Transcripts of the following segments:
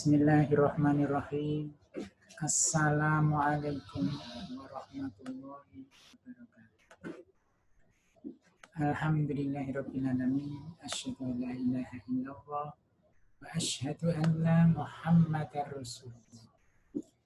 Bismillahirrahmanirrahim. Assalamualaikum warahmatullahi wabarakatuh. Alhamdulillahirabbil alamin. Asyhadu an la ilaha illallah wa asyhadu anna Muhammadar Rasulullah.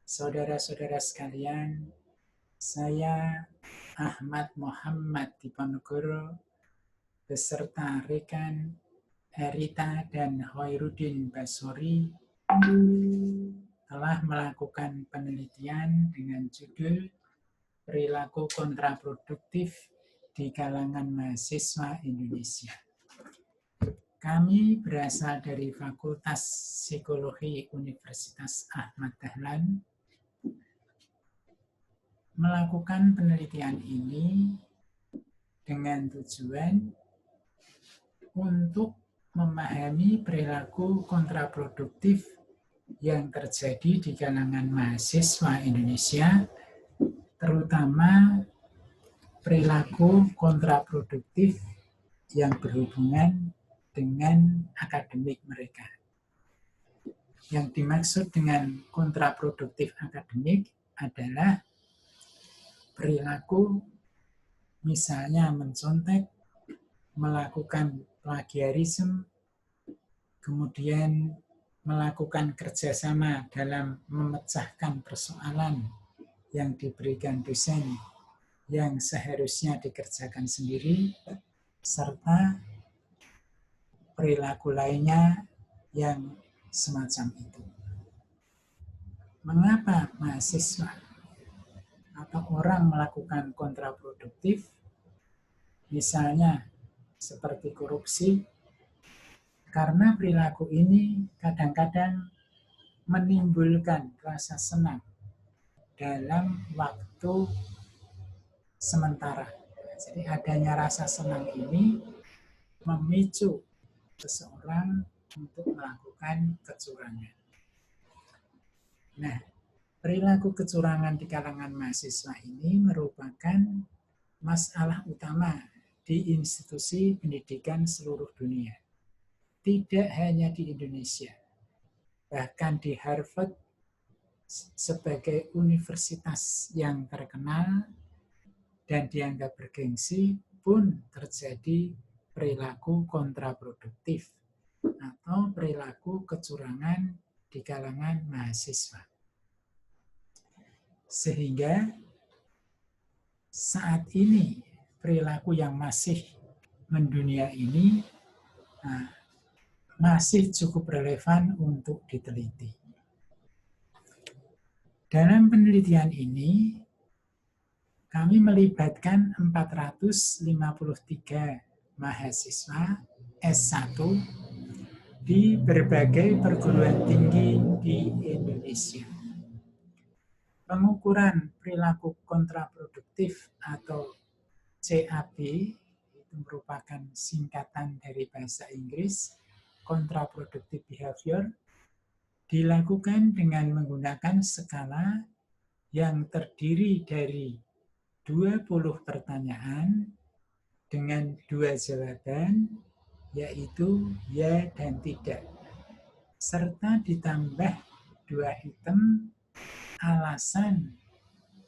Saudara-saudara sekalian, saya Ahmad Muhammad Diponegoro beserta rekan Erita dan Hoirudin Basori telah melakukan penelitian dengan judul perilaku kontraproduktif di kalangan mahasiswa Indonesia. Kami berasal dari Fakultas Psikologi Universitas Ahmad Dahlan. Melakukan penelitian ini dengan tujuan untuk memahami perilaku kontraproduktif yang terjadi di kalangan mahasiswa Indonesia, terutama perilaku kontraproduktif yang berhubungan dengan akademik mereka. Yang dimaksud dengan kontraproduktif akademik adalah perilaku misalnya mencontek, melakukan plagiarisme, kemudian melakukan kerjasama dalam memecahkan persoalan yang diberikan dosen yang seharusnya dikerjakan sendiri, serta perilaku lainnya yang semacam itu. Mengapa mahasiswa atau orang melakukan kontraproduktif, misalnya seperti korupsi? Karena perilaku ini kadang-kadang menimbulkan rasa senang dalam waktu sementara. Jadi adanya rasa senang ini memicu seseorang untuk melakukan kecurangan. Nah, perilaku kecurangan di kalangan mahasiswa ini merupakan masalah utama di institusi pendidikan seluruh dunia. Tidak hanya di Indonesia, bahkan di Harvard sebagai universitas yang terkenal dan dianggap bergengsi pun terjadi perilaku kontraproduktif atau perilaku kecurangan di kalangan mahasiswa. Sehingga saat ini perilaku yang masih mendunia ini masih cukup relevan untuk diteliti. Dalam penelitian ini, kami melibatkan 453 mahasiswa S1 di berbagai perguruan tinggi di Indonesia. Pengukuran perilaku kontraproduktif atau CAP itu merupakan singkatan dari bahasa Inggris, Counterproductive Behavior, dilakukan dengan menggunakan skala yang terdiri dari 20 pertanyaan dengan 2 jawaban, yaitu ya dan tidak, serta ditambah 2 item alasan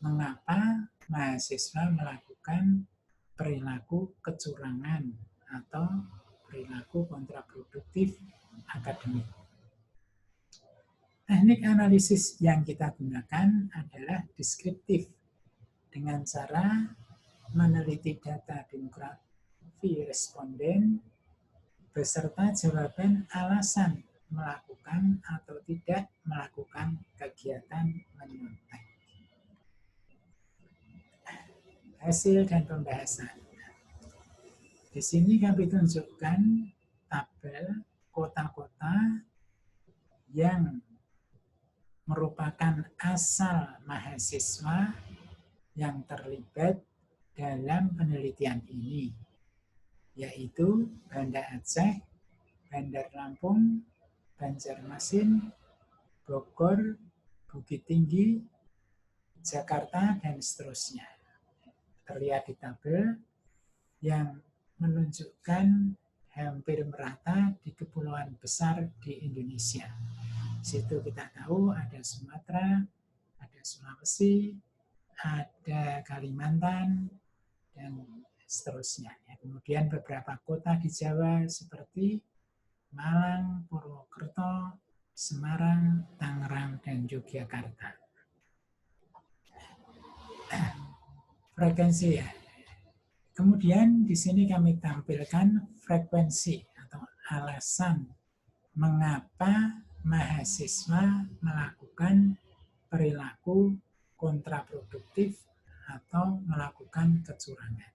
mengapa mahasiswa melakukan perilaku kecurangan atau perilaku kontraproduktif akademik. Teknik analisis yang kita gunakan adalah deskriptif dengan cara meneliti data demografi responden beserta jawaban alasan melakukan atau tidak melakukan kegiatan menyontek. Hasil dan pembahasan. Di sini kami tunjukkan tabel kota-kota yang merupakan asal mahasiswa yang terlibat dalam penelitian ini, yaitu Banda Aceh, Bandar Lampung, Banjarmasin, Bogor, Bukit Tinggi, Jakarta, dan seterusnya. Terlihat di tabel yang menunjukkan hampir merata di kepulauan besar di Indonesia. Di situ kita tahu ada Sumatera, ada Sulawesi, ada Kalimantan, dan seterusnya. Kemudian beberapa kota di Jawa seperti Malang, Purwokerto, Semarang, Tangerang, dan Yogyakarta. Frekuensi ya. Kemudian di sini kami tampilkan frekuensi atau alasan mengapa mahasiswa melakukan perilaku kontraproduktif atau melakukan kecurangan.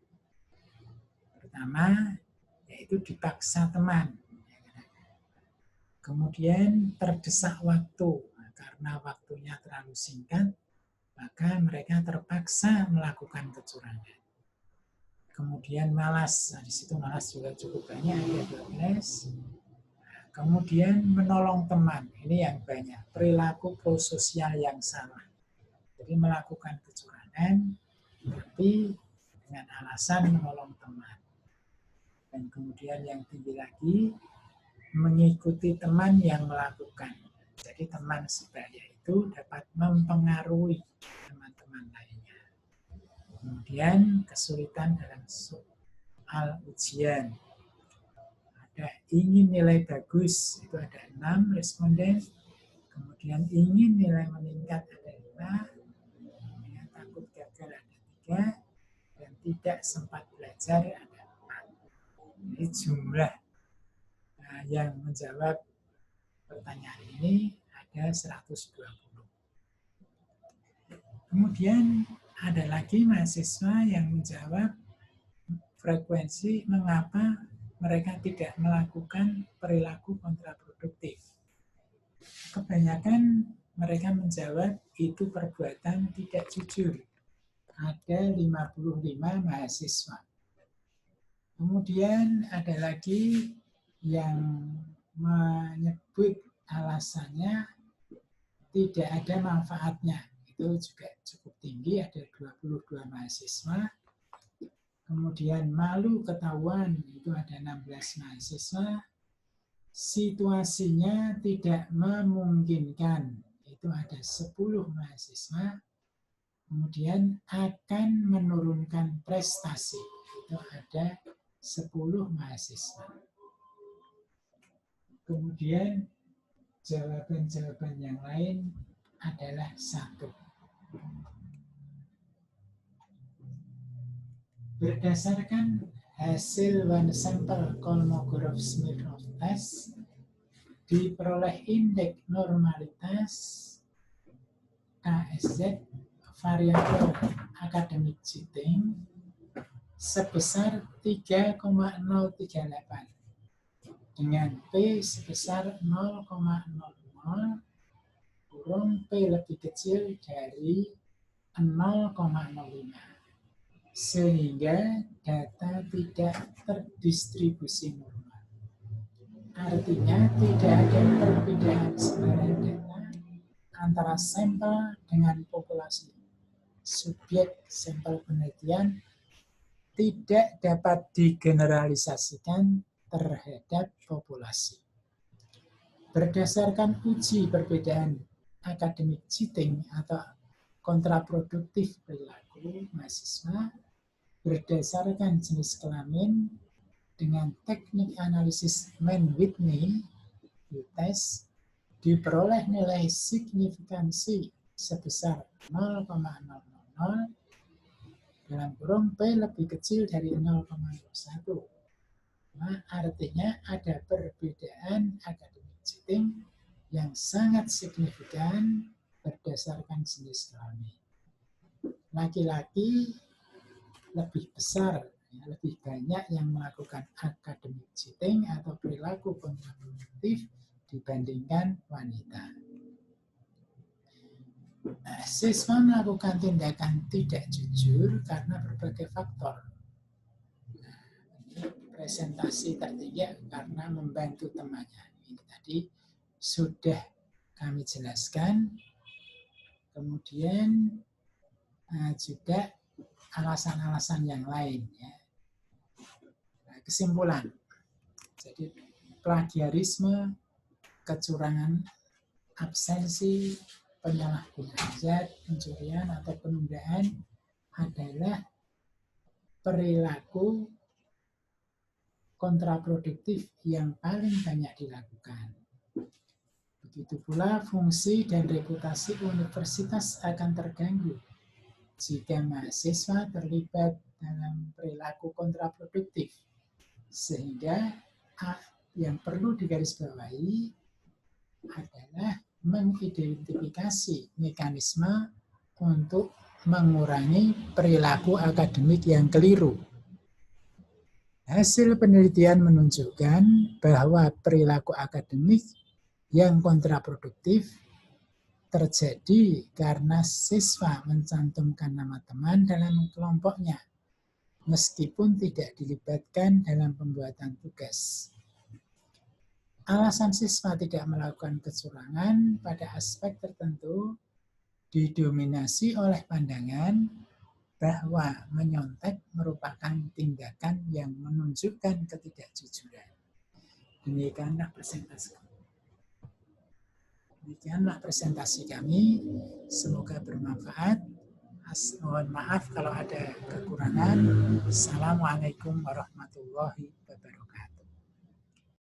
Pertama, yaitu dipaksa teman. Kemudian terdesak waktu, karena waktunya terlalu singkat, maka mereka terpaksa melakukan kecurangan. Kemudian malas, di situ malas juga cukup banyak, ada 12. Kemudian menolong teman, ini yang banyak, perilaku prososial yang salah. Jadi melakukan kecurangan, tapi dengan alasan menolong teman. Dan kemudian yang tinggi lagi, mengikuti teman yang melakukan. Jadi teman sebaya itu dapat mempengaruhi teman-teman lainnya. Kemudian kesulitan dalam soal ujian. Ada ingin nilai bagus, itu ada 6 responden. Kemudian ingin nilai meningkat ada 5. Kemudian takut gagal ada 3. Dan tidak sempat belajar ada 4. Ini jumlah yang menjawab pertanyaan ini ada 120. Kemudian ada lagi mahasiswa yang menjawab frekuensi mengapa mereka tidak melakukan perilaku kontraproduktif. Kebanyakan mereka menjawab itu perbuatan tidak jujur. Ada 55 mahasiswa. Kemudian ada lagi yang menyebut alasannya tidak ada manfaatnya. Itu juga cukup tinggi, ada 22 mahasiswa. Kemudian malu ketahuan, itu ada 16 mahasiswa. Situasinya tidak memungkinkan, itu ada 10 mahasiswa. Kemudian akan menurunkan prestasi, itu ada 10 mahasiswa. Kemudian jawaban-jawaban yang lain adalah 1. Berdasarkan hasil one sample Kolmogorov-Smirnov test, diperoleh indeks normalitas KSZ variabel akademik cheating sebesar 3,038 dengan P sebesar 0,00 kurung P lebih kecil dari 0,05. Sehingga data tidak terdistribusi normal. Artinya tidak ada perbedaan sebaran data antara sampel dengan populasi. Subjek sampel penelitian tidak dapat digeneralisasikan terhadap populasi. Berdasarkan uji perbedaan akademik cheating atau kontraproduktif perilaku mahasiswa, berdasarkan jenis kelamin dengan teknik analisis Mann-Whitney test diperoleh nilai signifikansi sebesar 0,00 dalam kurung P lebih kecil dari 0,01. Nah, artinya ada perbedaan akademik cheating yang sangat signifikan berdasarkan jenis kelamin. Laki-laki lebih besar, lebih banyak yang melakukan akademik cheating atau perilaku kontraproduktif dibandingkan wanita. Siswa melakukan tindakan tidak jujur karena berbagai faktor. Presentasi tak tinggi karena membantu temannya. Ini tadi sudah kami jelaskan. Kemudian juga alasan-alasan yang lain. Ya. Kesimpulan, jadi plagiarisme, kecurangan absensi, penyalahgunaan zat, pencurian atau penundaan adalah perilaku kontraproduktif yang paling banyak dilakukan. Begitu pula fungsi dan reputasi universitas akan terganggu jika mahasiswa terlibat dalam perilaku kontraproduktif. Sehingga yang perlu digarisbawahi adalah mengidentifikasi mekanisme untuk mengurangi perilaku akademik yang keliru. Hasil penelitian menunjukkan bahwa perilaku akademik yang kontraproduktif terjadi karena siswa mencantumkan nama teman dalam kelompoknya, meskipun tidak dilibatkan dalam pembuatan tugas. Alasan siswa tidak melakukan kecurangan pada aspek tertentu didominasi oleh pandangan bahwa menyontek merupakan tindakan yang menunjukkan ketidakjujuran. Demikianlah presentasi kami. Semoga bermanfaat. Mohon maaf kalau ada kekurangan. Assalamualaikum warahmatullahi wabarakatuh.